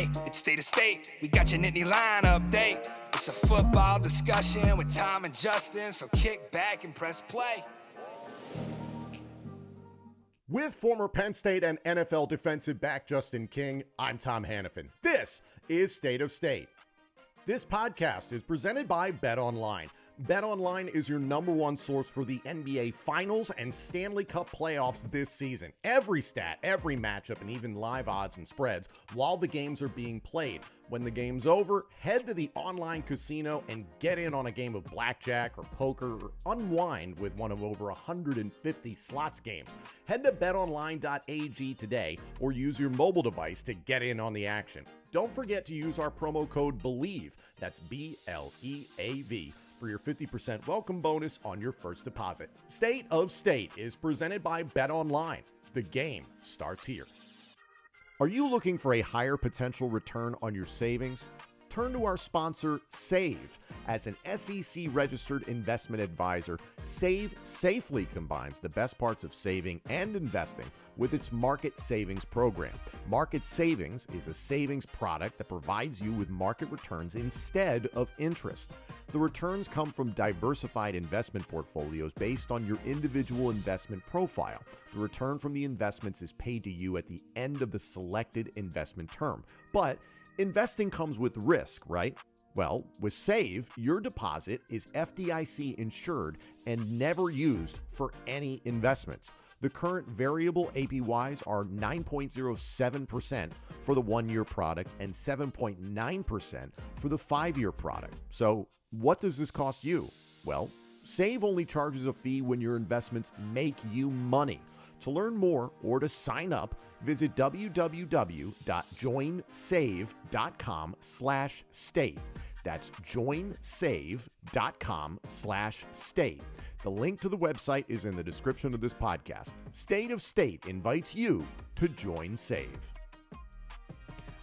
Hey, it's State of State. We got your Nittany Lion update. It's a football discussion with Tom and Justin, so kick back and press play. With former Penn State and NFL defensive back Justin King, I'm Tom Hannafin. This is State of State. This podcast is presented by BetOnline. BetOnline is your number one source for the NBA Finals and Stanley Cup playoffs this season. Every stat, every matchup, and even live odds and spreads while the games are being played. When the game's over, head to the online casino and get in on a game of blackjack or poker or unwind with one of over 150 slots games. Head to betonline.ag today or use your mobile device to get in on the action. Don't forget to use our promo code BELIEVE, that's BLEAV, for your 50% welcome bonus on your first deposit. State of State is presented by BetOnline. The game starts here. Are you looking for a higher potential return on your savings? Turn to our sponsor, Save. As an SEC-registered investment advisor, Save safely combines the best parts of saving and investing with its Market Savings program. Market Savings is a savings product that provides you with market returns instead of interest. The returns come from diversified investment portfolios based on your individual investment profile. The return from the investments is paid to you at the end of the selected investment term. But investing comes with risk, right? Well, with Save, your deposit is FDIC insured and never used for any investments. The current variable APYs are 9.07% for the 1-year product and 7.9% for the 5-year product. So what does this cost you? Well, Save only charges a fee when your investments make you money. To learn more or to sign up, visit www.joinsave.com/state. That's joinsave.com/state. The link to the website is in the description of this podcast. State of State invites you to join Save.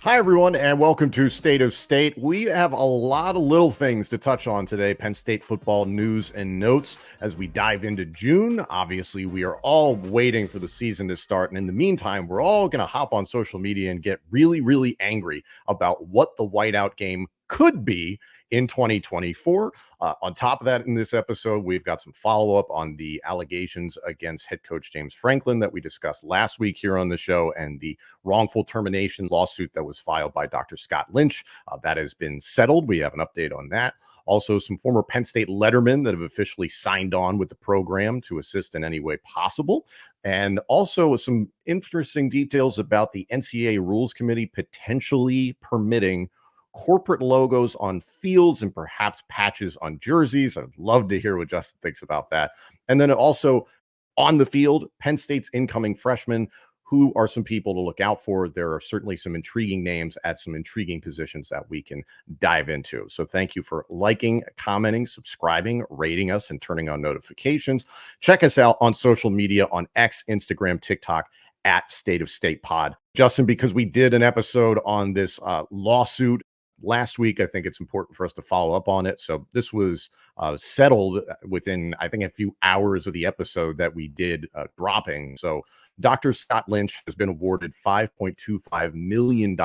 Hi, everyone, and welcome to State of State. We have a lot of little things to touch on today, Penn State football news and notes as we dive into June. Obviously, we are all waiting for the season to start, and in the meantime, we're all going to hop on social media and get really, really angry about what the Whiteout Game could be in 2024. On top of that, in this episode, we've got some follow-up on the allegations against head coach James Franklin that we discussed last week here on the show and the wrongful termination lawsuit that was filed by Dr. Scott Lynch. That has been settled. We have an update on that. Also, some former Penn State Lettermen that have officially signed on with the program to assist in any way possible. And also some interesting details about the NCAA Rules Committee potentially permitting corporate logos on fields and perhaps patches on jerseys. I'd love to hear what Justin thinks about that. And then also on the field, Penn State's incoming freshmen. Who are some people to look out for? There are certainly some intriguing names at some intriguing positions that we can dive into. So thank you for liking, commenting, subscribing, rating us, and turning on notifications. Check us out on social media on X, Instagram, TikTok, at State of State Pod. Justin, because we did an episode on this lawsuit last week, I think it's important for us to follow up on it. So this was settled within, I think, a few hours of the episode that we did dropping. So Dr. Scott Lynch has been awarded $5.25 million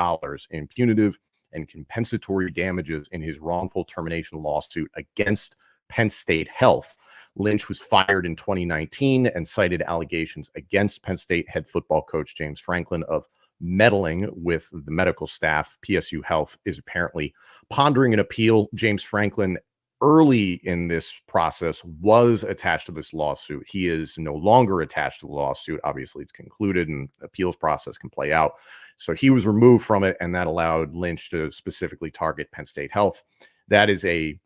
in punitive and compensatory damages in his wrongful termination lawsuit against Penn State Health. Lynch was fired in 2019 and cited allegations against Penn State head football coach James Franklin of meddling with the medical staff. PSU Health is apparently pondering an appeal. James Franklin, early in this process, was attached to this lawsuit. He is no longer attached to the lawsuit. Obviously, it's concluded and the appeals process can play out. So he was removed from it, and that allowed Lynch to specifically target Penn State Health. That is a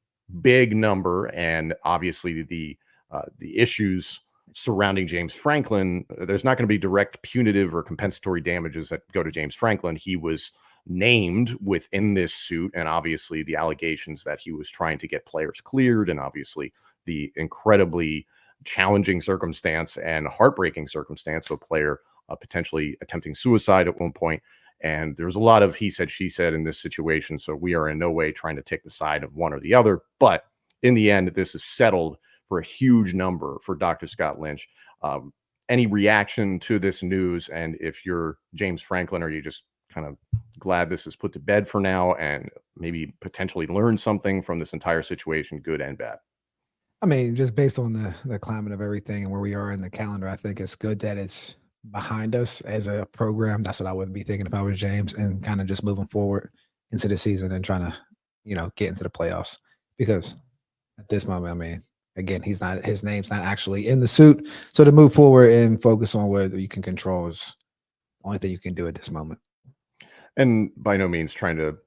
big number, and obviously the issues surrounding James Franklin, there's not going to be direct punitive or compensatory damages that go to James Franklin. He was named within this suit, and obviously the allegations that he was trying to get players cleared, and obviously the incredibly challenging circumstance and heartbreaking circumstance of a player potentially attempting suicide at one point. And there's a lot of he said, she said in this situation. So we are in no way trying to take the side of one or the other. But in the end, this is settled for a huge number for Dr. Scott Lynch. Any reaction to this news? And if you're James Franklin, are you just kind of glad this is put to bed for now and maybe potentially learn something from this entire situation, good and bad? I mean, just based on the climate of everything and where we are in the calendar, I think it's good that it's behind us as a program. That's what I would be thinking if I was James, and kind of just moving forward into the season and trying to, get into the playoffs. Because at this moment, I mean, again, his name's not actually in the suit. So to move forward and focus on what you can control is the only thing you can do at this moment. And by no means trying to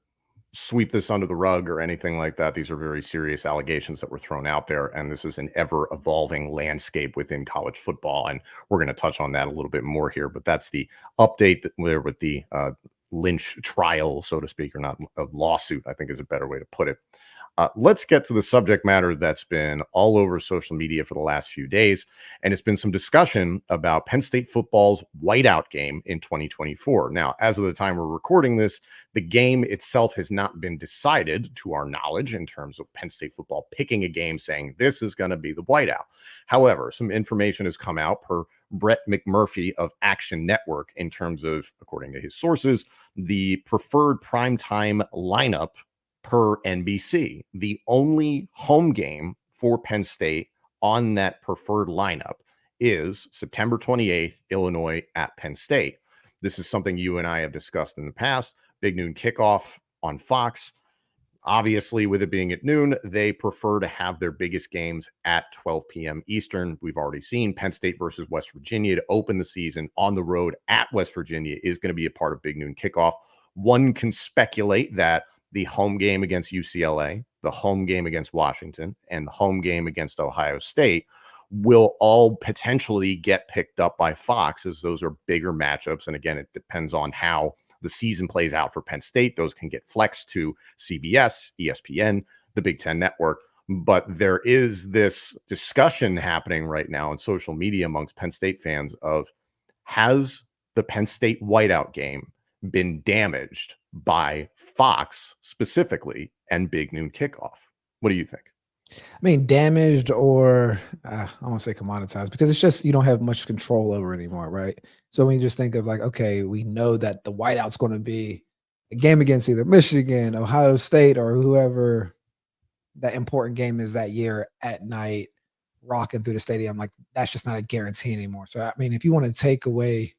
sweep this under the rug or anything like that. These are very serious allegations that were thrown out there, and this is an ever evolving landscape within college football. And we're going to touch on that a little bit more here, but that's the update there with the Lynch trial, so to speak, or not a lawsuit, I think is a better way to put it. Let's get to the subject matter that's been all over social media for the last few days. And it's been some discussion about Penn State football's whiteout game in 2024. Now, as of the time we're recording this, the game itself has not been decided to our knowledge in terms of Penn State football picking a game saying this is going to be the whiteout. However, some information has come out per Brett McMurphy of Action Network in terms of, according to his sources, the preferred primetime lineup per NBC. The only home game for Penn State on that preferred lineup is September 28th, Illinois at Penn State. This is something you and I have discussed in the past. Big noon kickoff on Fox. Obviously, with it being at noon, they prefer to have their biggest games at 12 p.m. Eastern. We've already seen Penn State versus West Virginia to open the season on the road at West Virginia is going to be a part of big noon kickoff. One can speculate that the home game against UCLA, the home game against Washington, and the home game against Ohio State will all potentially get picked up by Fox, as those are bigger matchups. And again, it depends on how the season plays out for Penn State. Those can get flexed to CBS, ESPN, the Big Ten Network. But there is this discussion happening right now on social media amongst Penn State fans of, has the Penn State whiteout game been damaged by Fox specifically and big noon kickoff? What do you think? I mean, damaged or I won't say commoditized, because it's just you don't have much control over it anymore, right? So when you just think of like, okay, we know that the whiteout's going to be a game against either Michigan, Ohio State, or whoever that important game is that year at night, rocking through the stadium. Like that's just not a guarantee anymore. So I mean, if you want to take away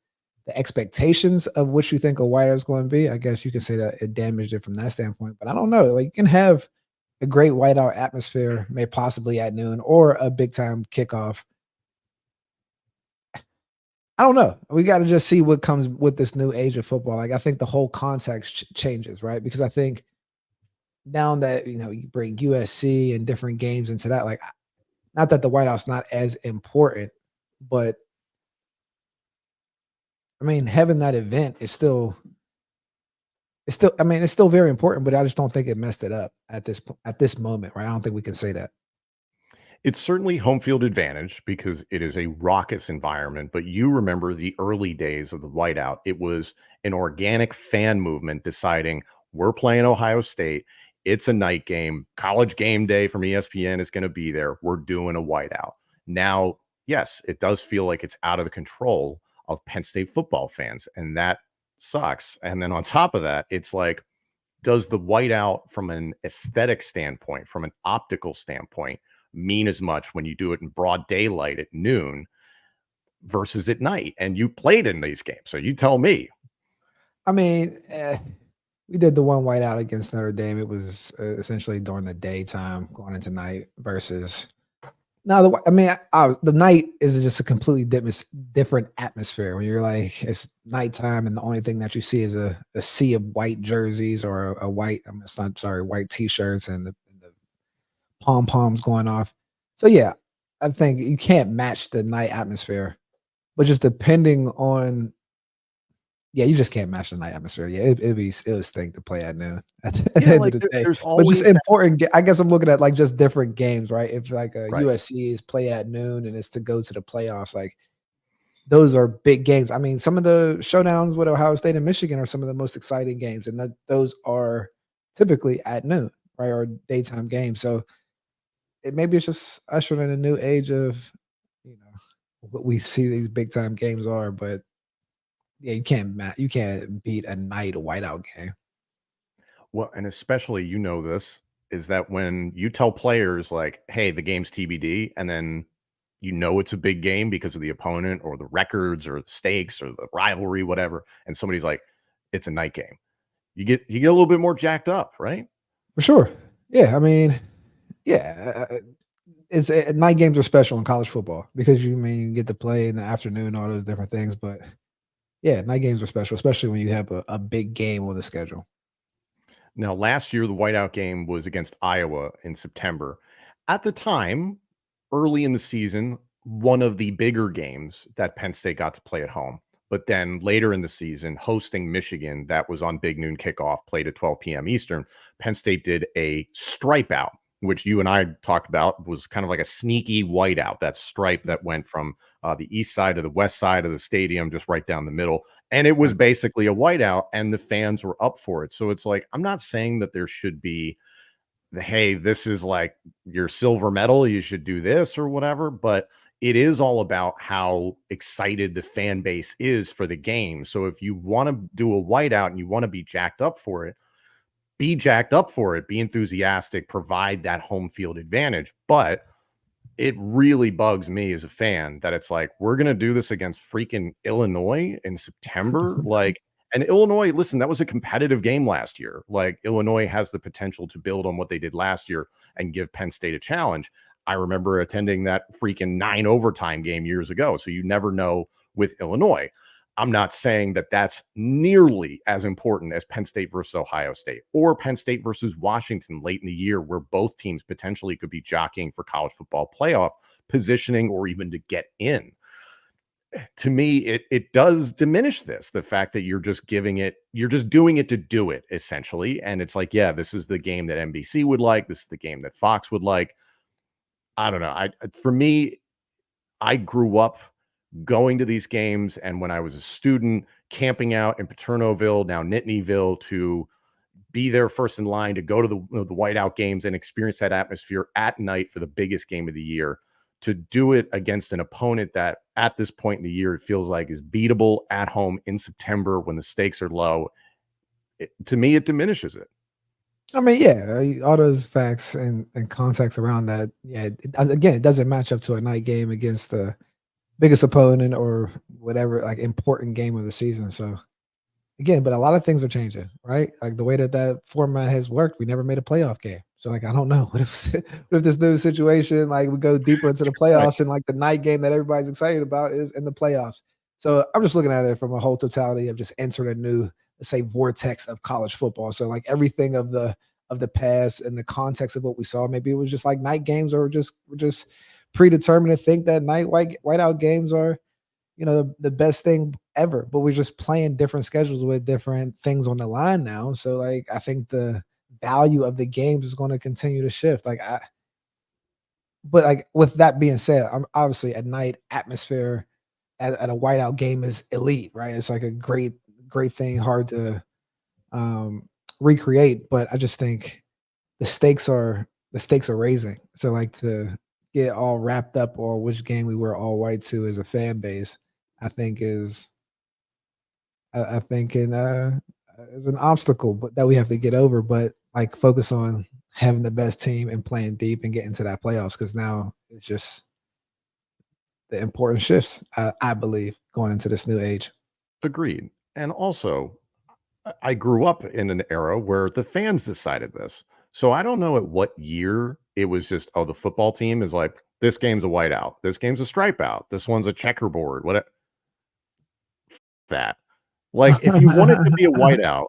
the expectations of what you think a whiteout is going to be, I guess you can say that it damaged it from that standpoint. But I don't know. Like you can have a great whiteout atmosphere, may possibly at noon, or a big time kickoff. I don't know. We got to just see what comes with this new age of football. Like I think the whole context changes, right? Because I think now that you bring USC and different games into that, like not that the whiteout's not as important, but I mean having that event is still I mean, it's still very important, but I just don't think it messed it up at this moment, right? I don't think we can say that. It's certainly home field advantage because it is a raucous environment, but you remember the early days of the whiteout. It was an organic fan movement deciding we're playing Ohio State. It's a night game. College Game Day from ESPN is going to be there. We're doing a whiteout. Now, yes, it does feel like it's out of the control of Penn State football fans, and that sucks. And then on top of that, it's like, does the whiteout from an aesthetic standpoint, from an optical standpoint, mean as much when you do it in broad daylight at noon versus at night? And you played in these games, so you tell me. I mean, we did the one whiteout against Notre Dame. It was essentially during the daytime, going into night versus. No, I mean, the night is just a completely different atmosphere when you're like it's nighttime and the only thing that you see is a sea of white jerseys or a white. I'm sorry, white t-shirts and the pom poms going off. So yeah, I think you can't match the night atmosphere, but just depending on. Yeah, you just can't match the night atmosphere. Yeah, it would stink to play at noon at the Yeah, end like of the day. there's But just always that, important. I guess I'm looking at like just different games, right? If like a right? USC is played at noon and it's to go to the playoffs, like those are big games. I mean, some of the showdowns with Ohio State and Michigan are some of the most exciting games, and those are typically at noon, right, or daytime games. So maybe it's just ushering in a new age of, what we see these big time games are, but Yeah, you can't beat a night whiteout game. Well, and especially, this is that when you tell players like, "Hey, the game's TBD," and then it's a big game because of the opponent or the records or the stakes or the rivalry, whatever, and somebody's like, "It's a night game." You get a little bit more jacked up, right? For sure. Yeah, I mean, yeah, it's night games are special in college football because you get to play in the afternoon, all those different things. But yeah, night games are special, especially when you have a big game on the schedule. Now, last year, the whiteout game was against Iowa in September. At the time, early in the season, one of the bigger games that Penn State got to play at home. But then later in the season, hosting Michigan, that was on Big Noon Kickoff, played at 12 p.m. Eastern. Penn State did a stripe out, which you and I talked about was kind of like a sneaky whiteout, that stripe that went from the east side to the west side of the stadium, just right down the middle. And it was Right. basically a whiteout, and the fans were up for it. So it's like, I'm not saying that there should be hey, this is like your silver medal, you should do this or whatever, but it is all about how excited the fan base is for the game. So if you want to do a whiteout and you want to be jacked up for it, be jacked up for it, be enthusiastic, provide that home field advantage. But it really bugs me as a fan that it's like, we're going to do this against freaking Illinois in September. Like, and Illinois, listen, that was a competitive game last year. Like, Illinois has the potential to build on what they did last year and give Penn State a challenge. I remember attending that freaking 9 overtime game years ago. So you never know with Illinois. I'm not saying that that's nearly as important as Penn State versus Ohio State or Penn State versus Washington late in the year, where both teams potentially could be jockeying for college football playoff positioning or even to get in. To me, it does diminish this, the fact that you're just doing it to do it, essentially. And it's like, yeah, this is the game that NBC would like. This is the game that Fox would like. I don't know. For me, I grew up going to these games, and when I was a student, camping out in Paternoville, now Nittanyville, to be there first in line to go to the whiteout games and experience that atmosphere at night for the biggest game of the year, to do it against an opponent that at this point in the year, it feels like is beatable at home in September when the stakes are low. To me, it diminishes it. I mean, yeah, all those facts and context around that. Yeah, again, it doesn't match up to a night game against the biggest opponent or whatever, like important game of the season. So again, but a lot of things are changing, right? Like the way that format has worked, we never made a playoff game. So like, I don't know what if what if this new situation, like we go deeper into the Right. playoffs and like the night game that everybody's excited about is in the playoffs. So I'm just looking at it from a whole totality of just entering a new, let's say, vortex of college football. So like everything of the past and the context of what we saw, maybe it was just like night games or we're just predetermined to think that whiteout games are the best thing ever, but we're just playing different schedules with different things on the line now. So like I think the value of the games is going to continue to shift. But like with that being said, I'm obviously at night atmosphere at a whiteout game is elite, right? It's like a great thing, hard to recreate. But I just think the stakes are raising. So like to get all wrapped up on which game we were all white to as a fan base, I think I think is an obstacle, but that we have to get over. But like focus on having the best team and playing deep and getting to that playoffs because now it's just the important shifts. I believe going into this new age. Agreed. And also, I grew up in an era where the fans decided this. So I don't know at what year it was just, oh, the football team is like, this game's a whiteout, this game's a stripe out, this one's a checkerboard. What that? Like, if you want it to be a whiteout,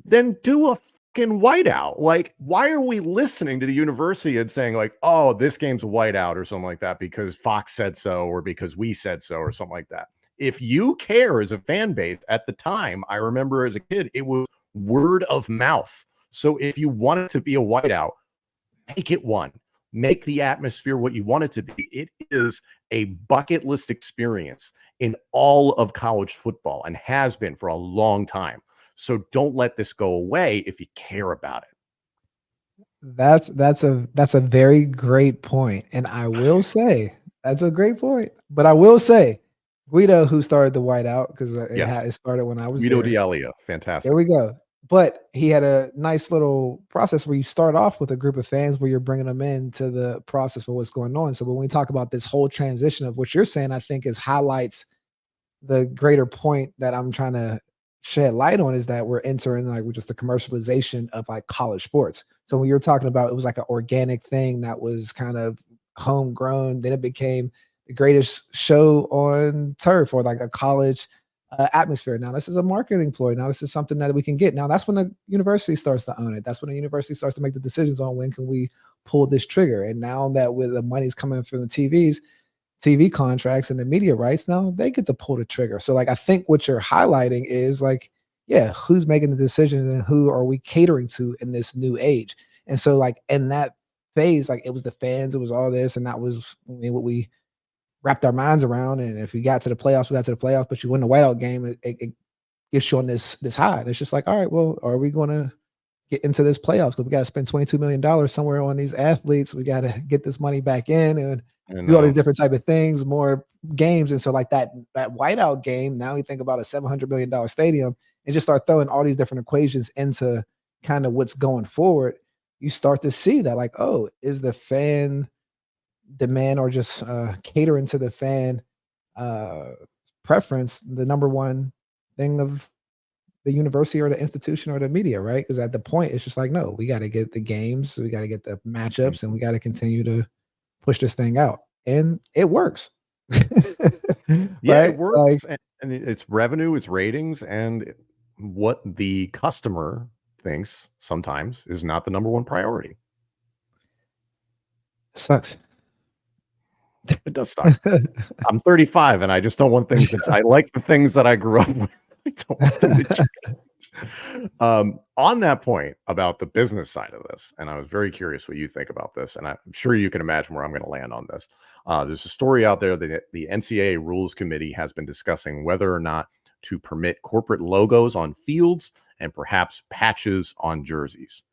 then do a fucking whiteout. Like, why are we listening to the university and saying, like, oh, this game's a whiteout or something like that because Fox said so or because we said so or something like that? If you care as a fan base at the time, I remember as a kid, it was word of mouth. So if you want it to be a whiteout, make it one. Make the atmosphere what you want it to be. It is a bucket list experience in all of college football and has been for a long time. So don't let this go away if you care about it. That's a very great point, and I will say that's a great point. But I will say, Guido, who started the whiteout, because Yes. it started when I was Guido there. D'Elia. There Fantastic. we go. But he had a nice little process where you start off with a group of fans where you're bringing them into the process of what's going on. So when we talk about this whole transition of what you're saying, I think is highlights the greater point that I'm trying to shed light on, is that we're entering like just the commercialization of like college sports. So when you're talking about, it was like an organic thing that was kind of homegrown, then it became the greatest show on turf, or like a college atmosphere. Now this is a marketing ploy. Now this is something that we can get. Now that's when the university starts to own it. That's when the university starts to make the decisions on when can we pull this trigger. And now that with the money's coming from the TV contracts and the media rights, now they get to pull the trigger. So like I think what you're highlighting is like, yeah, who's making the decision and who are we catering to in this new age? And so like in that phase, like it was the fans, it was all this, and that was, I mean, what we wrapped our minds around. And if we got to the playoffs, we got to the playoffs. But you win the whiteout game, it gets you on this high. And it's just like, all right, well, are we going to get into this playoffs? Because we got to spend $22 million somewhere on these athletes. We got to get this money back in and do all these different type of things, more games. And so like that whiteout game, now you think about a $700 million stadium and just start throwing all these different equations into kind of what's going forward. You start to see that like, oh, is the fan demand or just catering to the fan preference the number one thing of the university or the institution or the media, right? Because at the point, it's just like, no, we got to get the games, we got to get the matchups, and we got to continue to push this thing out. And it works. Yeah, right? it works. And it's revenue, it's ratings, and what the customer thinks sometimes is not the number one priority. Sucks. It does suck. I'm 35 and I just don't want things that I like the things that I grew up with. I don't want them to change. On that point about the business side of this, and I was very curious what you think about this, and I'm sure you can imagine where I'm going to land on this. There's a story out there that the NCAA Rules Committee has been discussing whether or not to permit corporate logos on fields and perhaps patches on jerseys.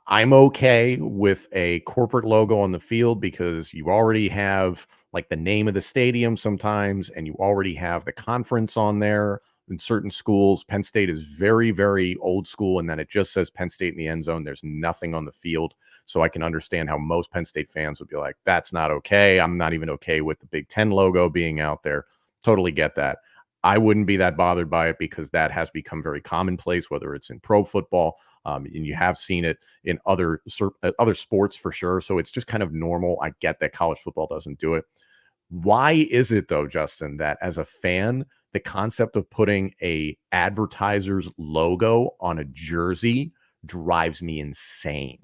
I'm okay with a corporate logo on the field because you already have like the name of the stadium sometimes, and you already have the conference on there in certain schools. Penn State is very, very old school in that it just says Penn State in the end zone. There's nothing on the field. So I can understand how most Penn State fans would be like, that's not okay. I'm not even okay with the Big Ten logo being out there. Totally get that. I wouldn't be that bothered by it because that has become very commonplace, whether it's in pro football, and you have seen it in other sports for sure. So it's just kind of normal. I get that college football doesn't do it. Why is it though, Justin, that as a fan, the concept of putting a advertiser's logo on a jersey drives me insane?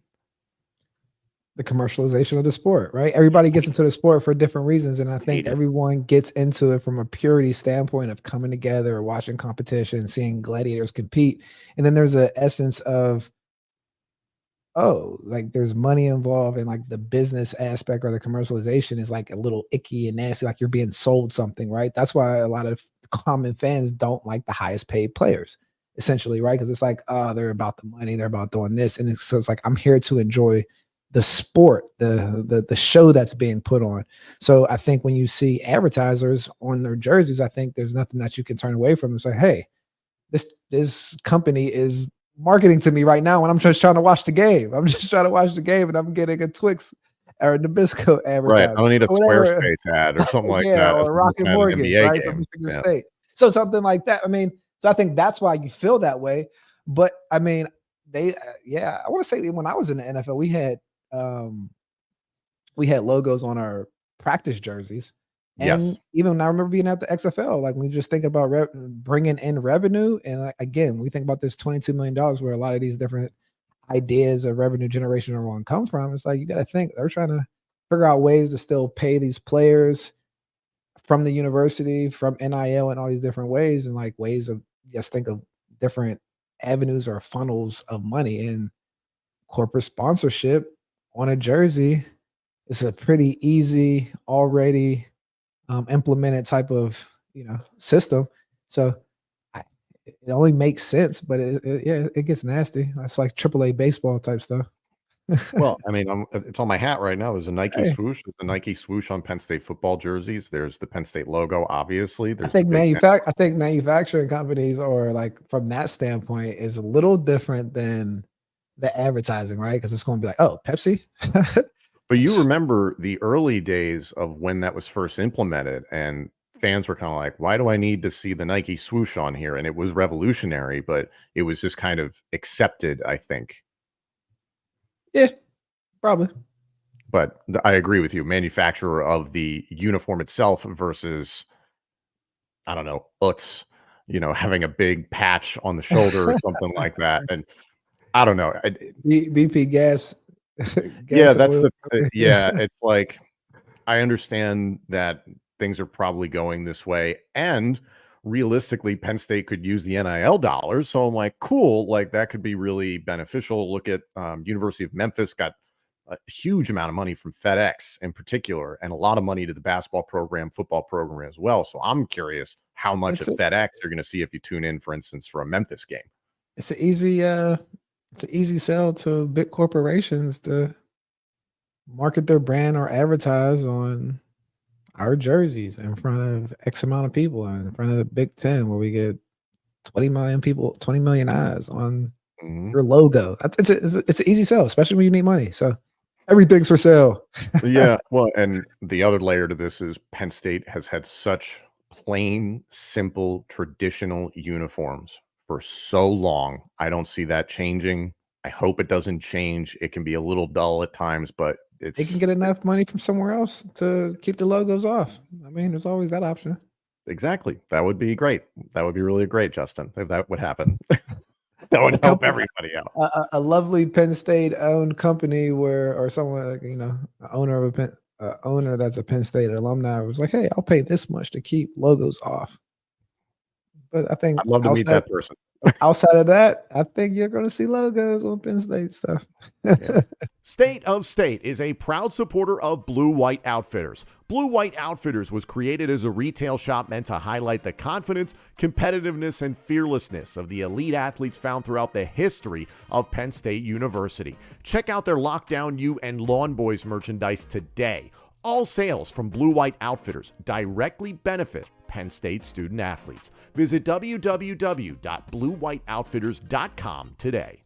The commercialization of the sport, right? Everybody gets into the sport for different reasons. And I think everyone gets into it from a purity standpoint of coming together, watching competition, seeing gladiators compete. And then there's an essence of, oh, like there's money involved, and like the business aspect or the commercialization is like a little icky and nasty, like you're being sold something, right? That's why a lot of common fans don't like the highest paid players, essentially, right? Because it's like, oh, they're about the money, they're about doing this. And so it's like, I'm here to enjoy the sport, the show that's being put on. So I think when you see advertisers on their jerseys, I think there's nothing that you can turn away from and say, hey, this company is marketing to me right now when I'm just trying to watch the game. I'm just trying to watch the game and I'm getting a Twix or a Nabisco advertisement. Right. I don't need a Squarespace ad or something like that. Or Rocket Mortgage, right? From Michigan State. So something like that. I mean, so I think that's why you feel that way. But I mean, I want to say when I was in the NFL, we had logos on our practice jerseys. And yes, even I remember being at the XFL, like we just think about bringing in revenue. And like, again, we think about this $22 million where a lot of these different ideas of revenue generation are going to come from. It's like, you got to think they're trying to figure out ways to still pay these players from the university, from NIL and all these different ways, and like ways of just think of different avenues or funnels of money. And corporate sponsorship on a jersey is a pretty easy, already implemented type of system. So it only makes sense, but it gets nasty. That's like AAA baseball type stuff. Well, I mean, it's on my hat right now. There's a Nike Hey, swoosh. There's the Nike swoosh on Penn State football jerseys. There's the Penn State logo, obviously. There's the big I think manufacturing companies, or like from that standpoint, is a little different than the advertising, right? Because it's going to be like, oh, Pepsi. But you remember the early days of when that was first implemented, and fans were kind of like, why do I need to see the Nike swoosh on here? And it was revolutionary, but it was just kind of accepted, I think. Yeah, probably. But I agree with you. Manufacturer of the uniform itself versus, I don't know, Utz, having a big patch on the shoulder or something like that. And I don't know. BP gas, Yeah, gas and that's oil. yeah, it's like, I understand that things are probably going this way, and realistically, Penn State could use the NIL dollars. So I'm like, cool, like that could be really beneficial. Look at University of Memphis got a huge amount of money from FedEx in particular, and a lot of money to the basketball program, football program as well. So I'm curious how much It's of a, FedEx you're going to see if you tune in, for instance, for a Memphis game. it's an easy sell to big corporations to market their brand or advertise on our jerseys in front of X amount of people, and in front of the Big Ten, where we get 20 million people, 20 million eyes on Mhm. your logo. It's an easy sell, especially when you need money. So everything's for sale. Yeah, well, and the other layer to this is Penn State has had such plain, simple, traditional uniforms for so long. I don't see that changing. I hope it doesn't change. It can be a little dull at times, but They can it's get enough money from somewhere else to keep the logos off. I mean, there's always that option. exactly. That would be great. That would be really great, Justin, if that would happen. That would A help company, everybody out. a lovely Penn State owned company, where, or someone like, a owner of owner that's a Penn State alumni was like, hey, I'll pay this much to keep logos off. But I think I'd love to meet that person. outside of that, I think you're going to see logos on Penn State stuff. Yeah. State of State is a proud supporter of Blue White Outfitters. Blue White Outfitters was created as a retail shop meant to highlight the confidence, competitiveness, and fearlessness of the elite athletes found throughout the history of Penn State University. Check out their Lockdown U and Lawn Boys merchandise today. All sales from Blue White Outfitters directly benefit Penn State student athletes. Visit www.bluewhiteoutfitters.com today.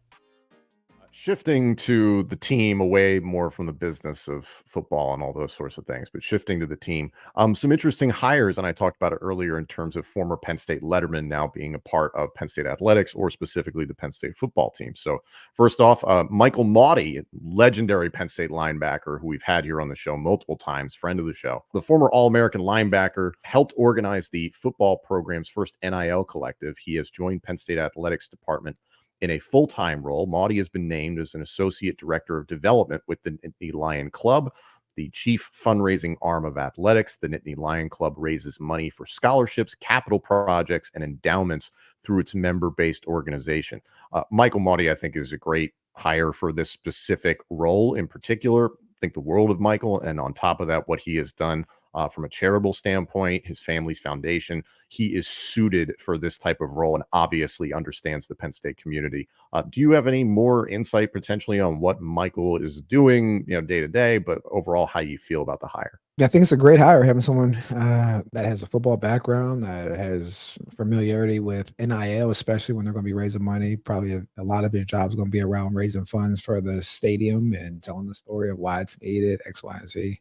Shifting to the team, away more from the business of football and all those sorts of things, but shifting to the team, some interesting hires, and I talked about it earlier in terms of former Penn State Lettermen now being a part of Penn State athletics, or specifically the Penn State football team. So first off, Michael Maudie, legendary Penn State linebacker who we've had here on the show multiple times, friend of the show. The former All-American linebacker helped organize the football program's first NIL collective. He has joined Penn State athletics department in a full-time role. Maudie has been named as an associate director of development with the Nittany Lion Club, the chief fundraising arm of athletics. The Nittany Lion Club raises money for scholarships, capital projects, and endowments through its member-based organization. Michael Maudie, I think, is a great hire for this specific role in particular. I think the world of Michael, and on top of that, what he has done from a charitable standpoint, his family's foundation. He is suited for this type of role and obviously understands the Penn State community. Do you have any more insight potentially on what Michael is doing, day to day, but overall how you feel about the hire? Yeah, I think it's a great hire, having someone that has a football background, that has familiarity with NIL, especially when they're going to be raising money. Probably a lot of your job is going to be around raising funds for the stadium and telling the story of why it's needed, X, Y, and Z.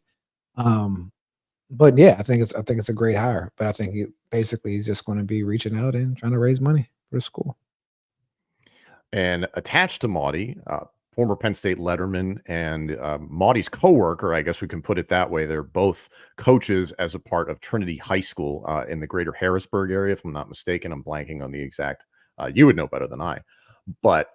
But yeah, I think it's a great hire. But I think he basically is just going to be reaching out and trying to raise money for the school. And attached to Maudie, former Penn State Letterman and Maudie's coworker, I guess we can put it that way. They're both coaches as a part of Trinity High School in the greater Harrisburg area, if I'm not mistaken. I'm blanking on the exact. You would know better than I. But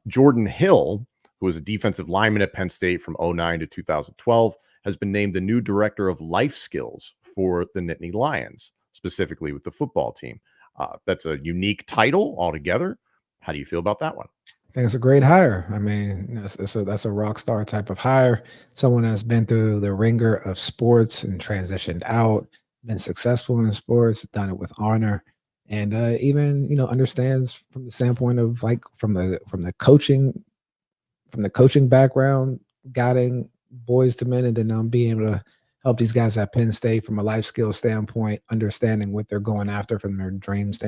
Jordan Hill, who was a defensive lineman at Penn State from 2009 to 2012, has been named the new director of life skills for the Nittany Lions, specifically with the football team. That's a unique title altogether. How do you feel about that one? I think it's a great hire. I mean, that's a rock star type of hire. Someone that's been through the ringer of sports and transitioned out, been successful in sports, done it with honor, and even understands from the standpoint of, like, from the coaching from the coaching background, guiding boys to men, and then being able to help these guys at Penn State from a life skill standpoint, understanding what they're going after from their dreams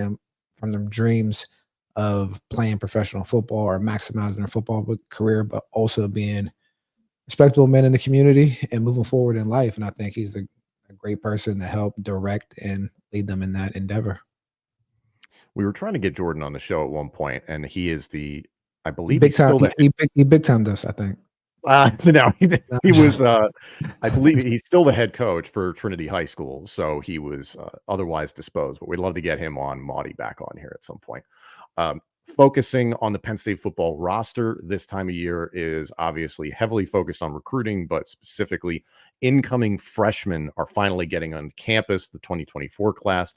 of playing professional football or maximizing their football career, but also being respectable men in the community and moving forward in life. And I think he's a great person to help direct and lead them in that endeavor. We were trying to get Jordan on the show at one point, and he is I believe Big he's time. still the He big timed us, I think. No, he was. I believe he's still the head coach for Trinity High School, so he was otherwise disposed. But we'd love to get him on, Maudie back on here at some point. Focusing on the Penn State football roster this time of year is obviously heavily focused on recruiting, but specifically incoming freshmen are finally getting on campus, the 2024 class.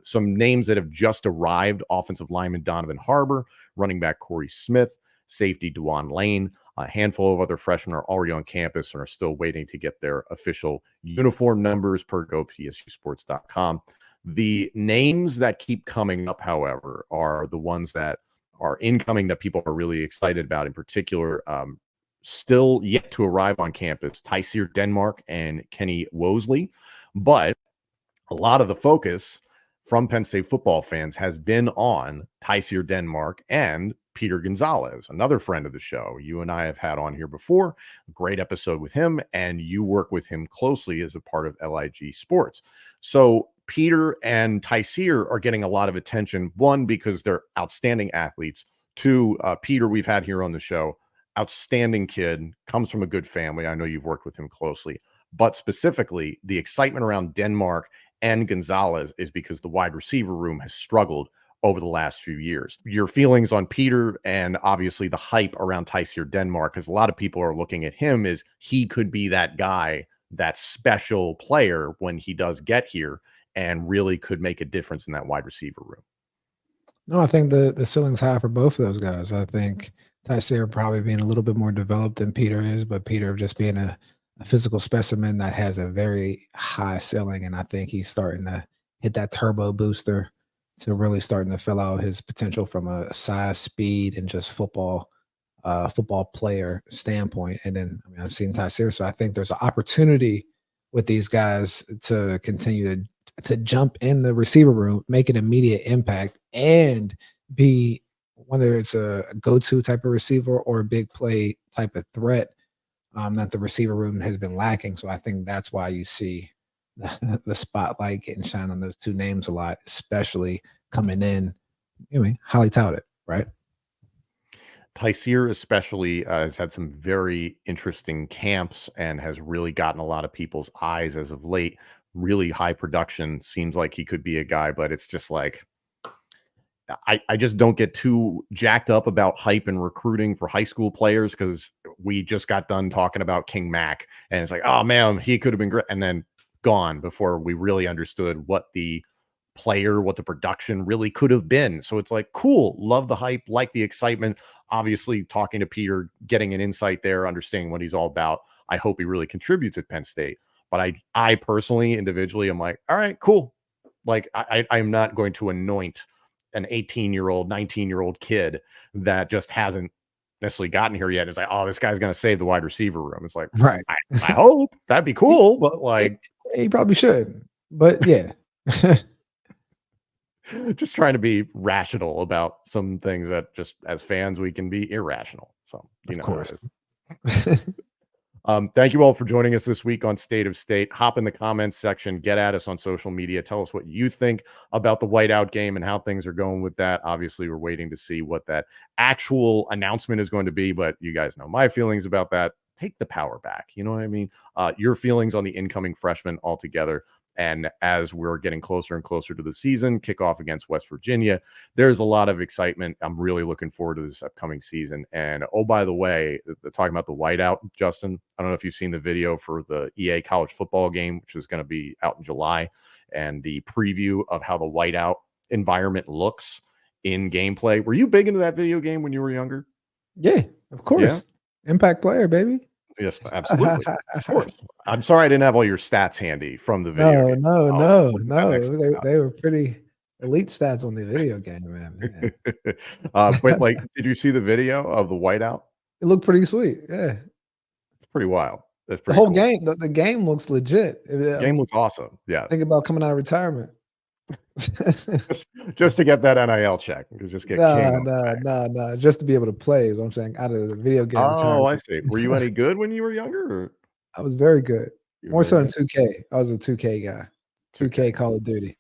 Some names that have just arrived: offensive lineman Donovan Harbor, running back Corey Smith, safety Dewan Lane. A handful of other freshmen are already on campus and are still waiting to get their official uniform numbers per GoPSUSports.com. The names that keep coming up, however, are the ones that are incoming that people are really excited about. In particular, still yet to arrive on campus, Tyseer Denmark and Kenny Wosley. But a lot of the focus from Penn State football fans has been on Tyseer Denmark and Peter Gonzalez, another friend of the show. You and I have had on here before. Great episode with him, and you work with him closely as a part of LIG Sports. So Peter and Tyseer are getting a lot of attention. One, because they're outstanding athletes. Two, Peter, we've had here on the show, outstanding kid, comes from a good family. I know you've worked with him closely. But specifically, the excitement around Denmark and Gonzalez is because the wide receiver room has struggled over the last few years. Your feelings on Peter and obviously the hype around Tyseer Denmark, because a lot of people are looking at him as he could be that guy, that special player when he does get here, and really could make a difference in that wide receiver room. No, I think the ceiling's high for both of those guys. I think Tyseer probably being a little bit more developed than Peter is, but Peter just being a physical specimen that has a very high ceiling, and I think he's starting to hit that turbo booster to really starting to fill out his potential from a size, speed, and just football player standpoint. And then, I mean, I've seen Tyseer, so I think there's an opportunity with these guys to continue to jump in the receiver room, make an immediate impact, and be, whether it's a go-to type of receiver or a big play type of threat, that the receiver room has been lacking. So I think that's why you see the spotlight getting shined on those two names a lot, especially coming in, anyway, highly touted, right? Tyseer especially has had some very interesting camps and has really gotten a lot of people's eyes as of late. Really high production. Seems like he could be a guy, but it's just like, I just don't get too jacked up about hype and recruiting for high school players, because we just got done talking about King Mac, and it's like, oh man, he could have been great, and then gone before we really understood what the player, what the production really could have been. So it's like, cool, love the hype, like the excitement. Obviously, talking to Peter, getting an insight there, understanding what he's all about. I hope he really contributes at Penn State. But I personally, individually, I'm like, all right, cool. Like, I'm not going to anoint an 18-year-old, 19-year-old kid that just hasn't necessarily gotten here yet. It's like, oh, this guy's going to save the wide receiver room. It's like, Right. I hope that'd be cool, but like, he probably should. But yeah. Just trying to be rational about some things that just as fans we can be irrational. So, you know, of course. Thank you all for joining us this week on State of State. Hop in the comments section, get at us on social media. Tell us what you think about the Whiteout game and how things are going with that. Obviously, we're waiting to see what that actual announcement is going to be, but you guys know my feelings about that. Take the power back. You know what I mean? Your feelings on the incoming freshmen altogether. And as we're getting closer and closer to the season, kickoff against West Virginia, there's a lot of excitement. I'm really looking forward to this upcoming season. And oh, by the way, talking about the whiteout, Justin, I don't know if you've seen the video for the EA college football game, which is going to be out in July, and the preview of how the whiteout environment looks in gameplay. Were you big into that video game when you were younger? Yeah, of course. Yeah. Impact player, baby. Yes, absolutely. Of course. I'm sorry I didn't have all your stats handy from the video. No. They were pretty elite stats on the video game, man. But like, did you see the video of the whiteout? It looked pretty sweet. Yeah. It's pretty wild. That's The pretty whole cool. game, the game looks legit. Game looks awesome. Yeah. Think about coming out of retirement. just to get that NIL check. Just get king. Nah. Just to be able to play is what I'm saying. Out of the video game Oh, I retirement. see. Were you any good when you were younger? Or I was very good. you were More so very in 2K. I was a 2K guy. 2K Call of Duty.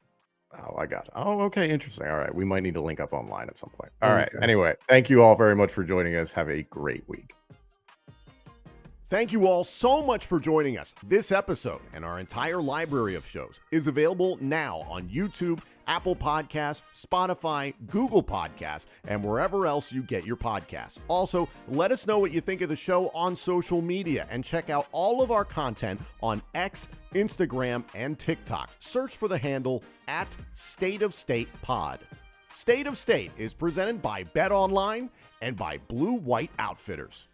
Oh, I got it. Oh, okay. Interesting. All right. We might need to link up online at some point. All right. Okay. Anyway, thank you all very much for joining us. Have a great week. Thank you all so much for joining us. This episode and our entire library of shows is available now on YouTube, Apple Podcasts, Spotify, Google Podcasts, and wherever else you get your podcasts. Also, let us know what you think of the show on social media and check out all of our content on X, Instagram, and TikTok. Search for the handle @StateOfStatePod. State of State is presented by Bet Online and by Blue White Outfitters.